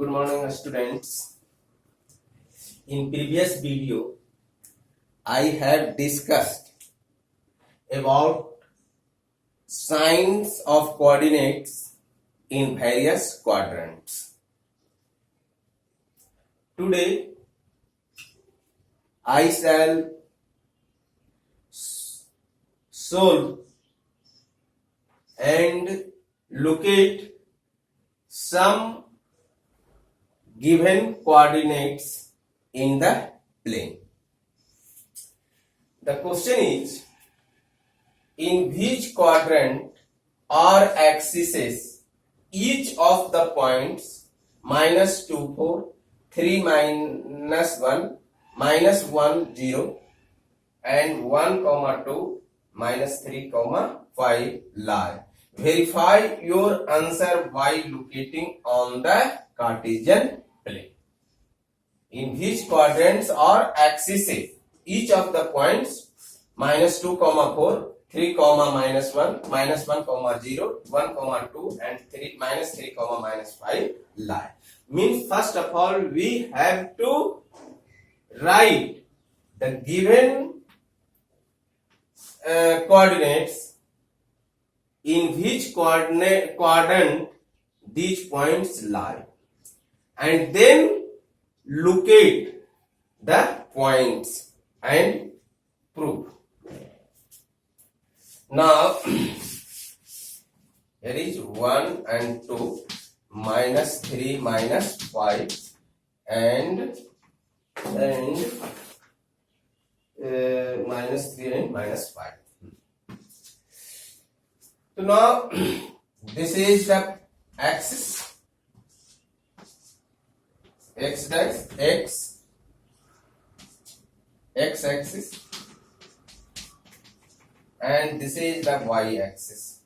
Good morning, students. In previous video, I have discussed about signs of coordinates in various quadrants. Today, I shall solve and locate some given coordinates in the plane. The question is, in which quadrant or axes each of the points minus 2, 4, 3, minus 1, minus 1, 0 and 1, 2, minus 3, 5 lie? Verify your answer by locating on the Cartesian plane. In which quadrants or axes each of the points minus 2, 4, 3, minus 1, minus 1, 0, 1, 2 and 3, minus 3, minus 5 lie. Means first of all we have to write the given coordinates in which quadrant these points lie, and then locate the points and prove. Now here is 1 and 2, minus 3, minus 5 and minus 3 and minus 5. So now this is the axis, x axis, and this is the y axis,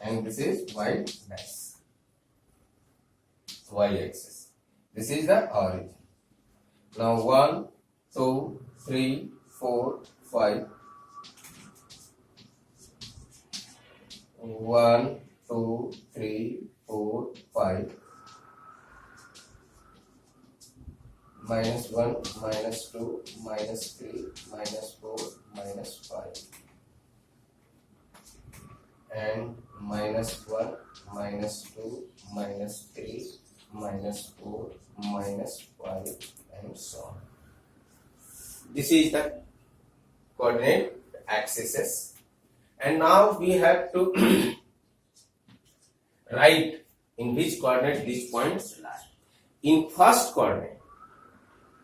and this is y axis. This is the origin. Now 1, 2, 3, 4, 5. 1, 2, 3, 4, 5. Minus 1, minus 2, minus 3, minus 4, minus 5. And minus 1, minus 2, minus 3, minus 4, minus 5 and so on. This is the coordinate axes. And now we have to write in which coordinate these points lie. In first coordinate,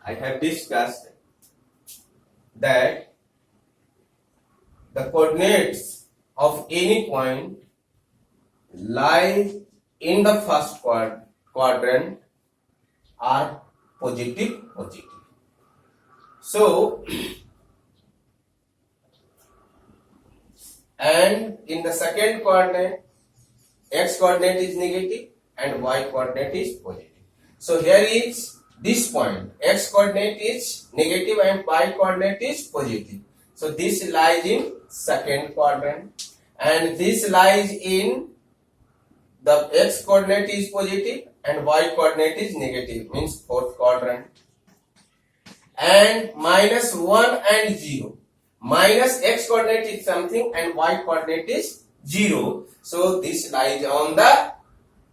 I have discussed that the coordinates of any point lie in the first quadrant are positive. So, and in the second coordinate, x coordinate is negative and y coordinate is positive. So here is this point, x coordinate is negative and y coordinate is positive. So this lies in second quadrant, and this lies in the x coordinate is positive and y coordinate is negative, means fourth quadrant. And minus 1 and 0. Minus x coordinate is something and y coordinate is 0. So this lies on the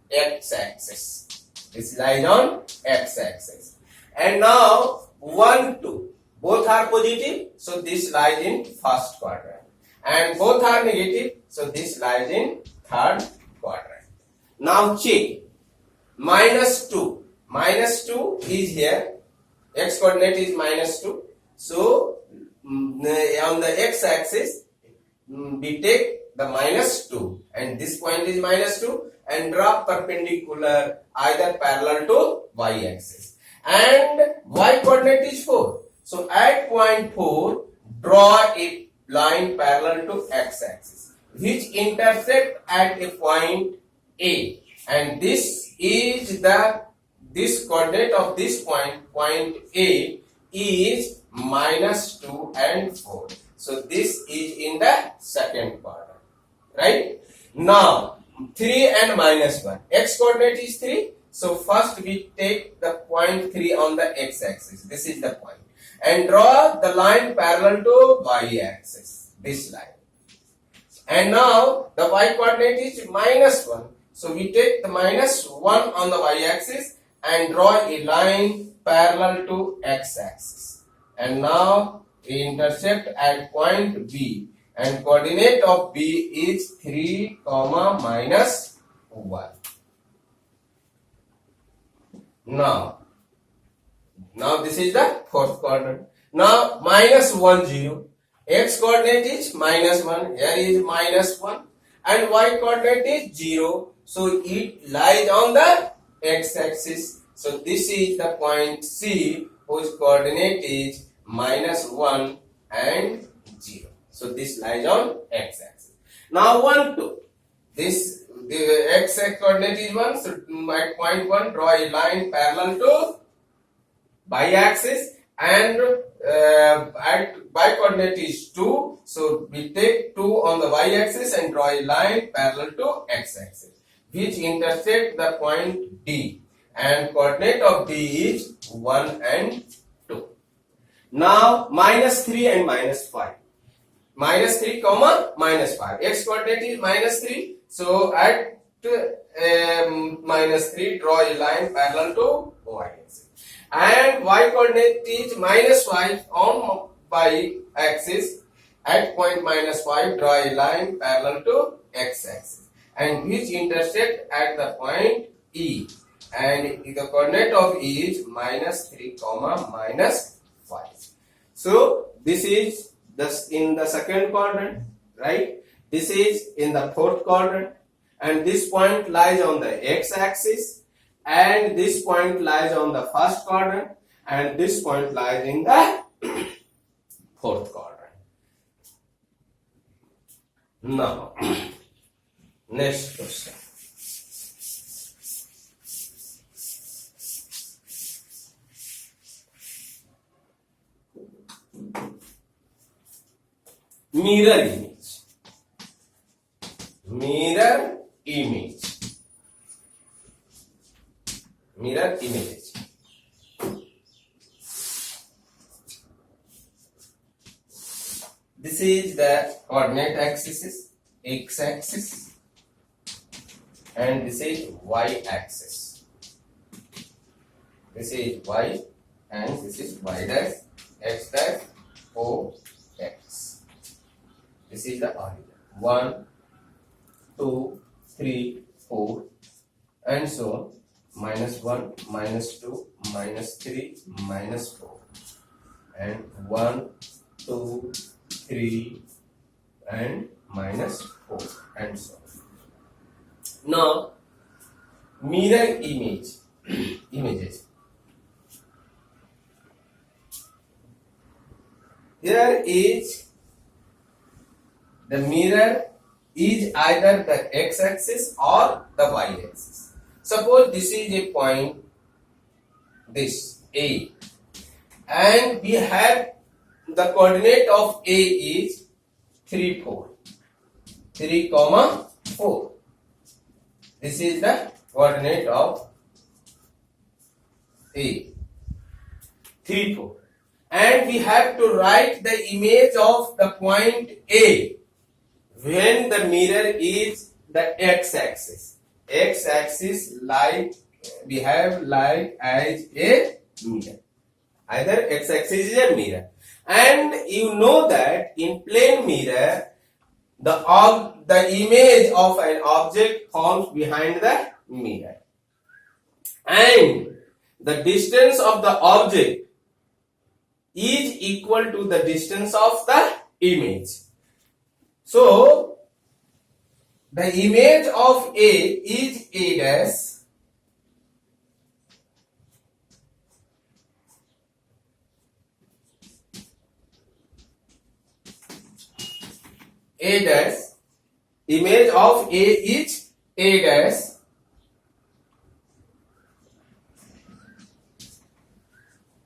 x axis. This lies on x axis. And now 1, 2. Both are positive. So this lies in first quadrant. And both are negative. So this lies in third quadrant. Now check. Minus 2. Minus 2 is here. X coordinate is minus 2. So on the x axis we take the minus 2 and this point is minus 2 and draw perpendicular either parallel to y axis, and y coordinate is 4. So at point 4 draw a line parallel to x axis which intersect at a point A, and this is this coordinate of this point A is minus 2 and 4. So this is in the second quadrant, right? Now 3 and minus 1. X coordinate is 3. So first we take the point 3 on the x axis. This is the point. And draw the line parallel to y axis. This line. And now the y coordinate is minus 1. So we take the minus 1 on the y axis and draw a line parallel to x axis. And now we intersect at point B. And coordinate of B is 3, minus 1. Now this is the fourth quadrant. Now minus 1, 0. X coordinate is minus 1. Here is minus 1. And y coordinate is 0. So it lies on the x axis. So this is the point C whose coordinate is minus 1 and 0. So this lies on x axis. Now 1, 2. The x coordinate is 1. So at point 1 draw a line parallel to y axis, and at y coordinate is 2. So we take 2 on the y axis and draw a line parallel to x axis, which intersect the point D, and coordinate of D is 1 and 2. Now minus 3 and minus 5. Minus 3, minus 5. X coordinate is minus 3. So at minus 3 draw a line parallel to y axis. And y coordinate is minus 5 on y axis. At point minus 5 draw a line parallel to x axis, and which intersect at the point E, and the coordinate of E is minus 3, minus 5. So this is in the second quadrant, right? This is in the fourth quadrant, and this point lies on the x axis, and this point lies on the first quadrant, and this point lies in the fourth quadrant. Now, next question. Mirror image. Mirror image. Mirror image. This is the coordinate axis, x axis, and this is y axis. This is y, and this is y dash, x dash, o, x. This is the origin. 1, 2, 3, 4, and so on. Minus 1, minus 2, minus 3, minus 4, and 1, 2, 3, and minus 4, and so on. Now, mirror images. Here is the mirror is either the x-axis or the y-axis. Suppose this is a point, this A, and we have the coordinate of A is 3, 4. 3, 4. This is the coordinate of A. 3, 4. And we have to write the image of the point A when the mirror is the x-axis. X-axis like we have like as a mirror. Either x-axis is a mirror. And you know that in plane mirror, the image of an object forms behind the mirror. And the distance of the object is equal to the distance of the image. So, the image of A is A dash, image of A is A dash,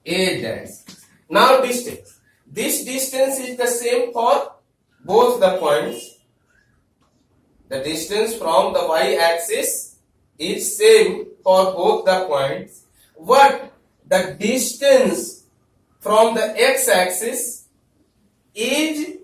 A dash. Now distance. This distance is the same for both the points. the distance from the y-axis is same for both the points, but the distance from the x-axis is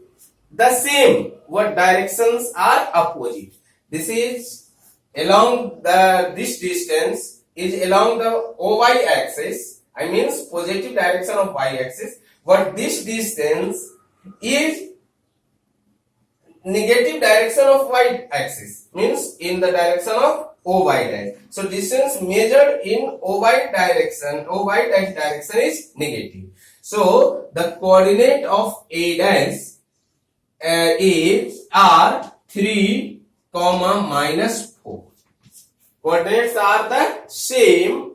the same, what directions are opposite. This is along this distance is along the OY axis, I means positive direction of y axis, but this distance is negative direction of y axis, means in the direction of OY dash. So distance measured in OY direction is negative. So the coordinate of A dash is are 3, minus 4. Coordinates are the same,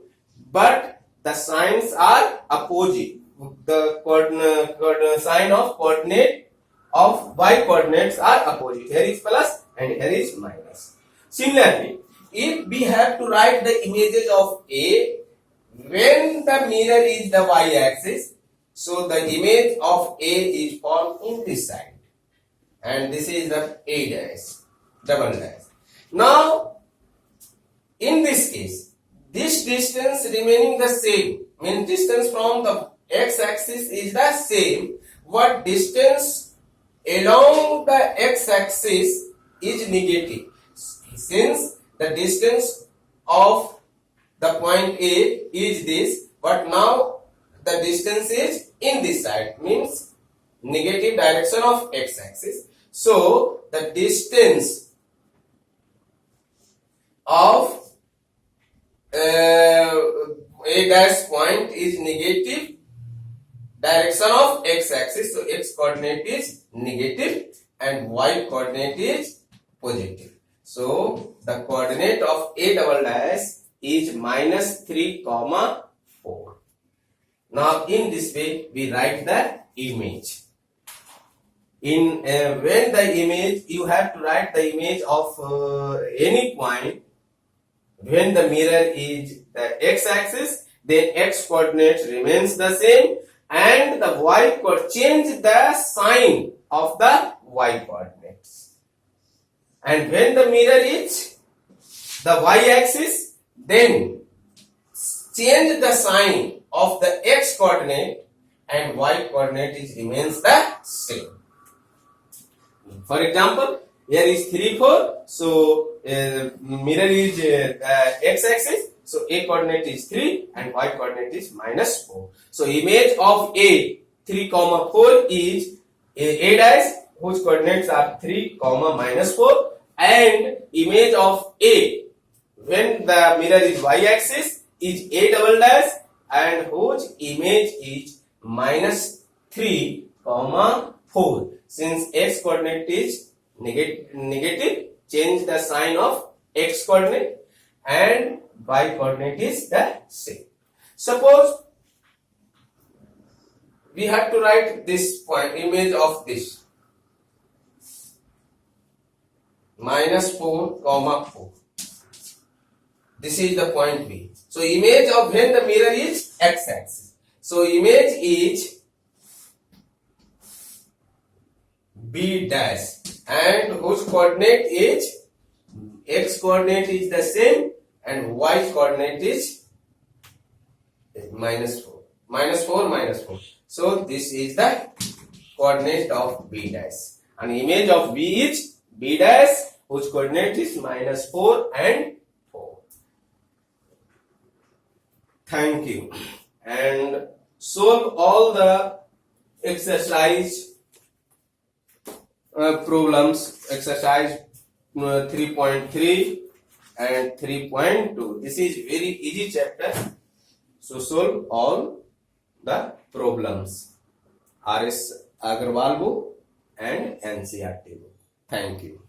but the signs are opposite. The sign of coordinate of y coordinates are opposite. Here is plus and here is minus. Similarly, if we have to write the images of A when the mirror is the y axis, so the image of A is formed in this side, and this is the A dash, double dash. Now, in this case, this distance remaining the same, means distance from the x-axis is the same, what distance along the x-axis is negative. Since the distance of the point A is this, but now the distance is in this side, means negative direction of x-axis. So the distance of A dash point is negative direction of x-axis. So x coordinate is negative and y coordinate is positive. So the coordinate of A double dash is minus 3, 4. Now in this way we write the image. In when the image, you have to write the image of any point. When the mirror is the x-axis, then x coordinate remains the same, and the y coordinate change the sign of the y coordinates. And when the mirror is the y-axis, then change the sign of the x coordinate, and y coordinate remains the same. For example, here is 3, 4. So mirror is x-axis. So A coordinate is 3 and y coordinate is minus 4. So image of A 3, 4 is A dash, whose coordinates are 3, minus 4, and image of A when the mirror is y-axis is A double dash, and whose image is minus 3, 4. Since x coordinate is negative, change the sign of x coordinate, and y coordinate is the same. Suppose we have to write this point, image of this minus 4, 4. This is the point B. So image of when the mirror is x-axis. So image is B dash, and whose coordinate is x coordinate is the same and y coordinate is minus 4. Minus 4, minus 4. So this is the coordinate of B dash, and image of B is B dash, whose coordinate is minus 4 and 4. Thank you. And solve all the exercise problems, exercise 3.3 and 3.2. This is very easy chapter. So solve all the problems. R.S. Agarwal book and NCERT book. Thank you.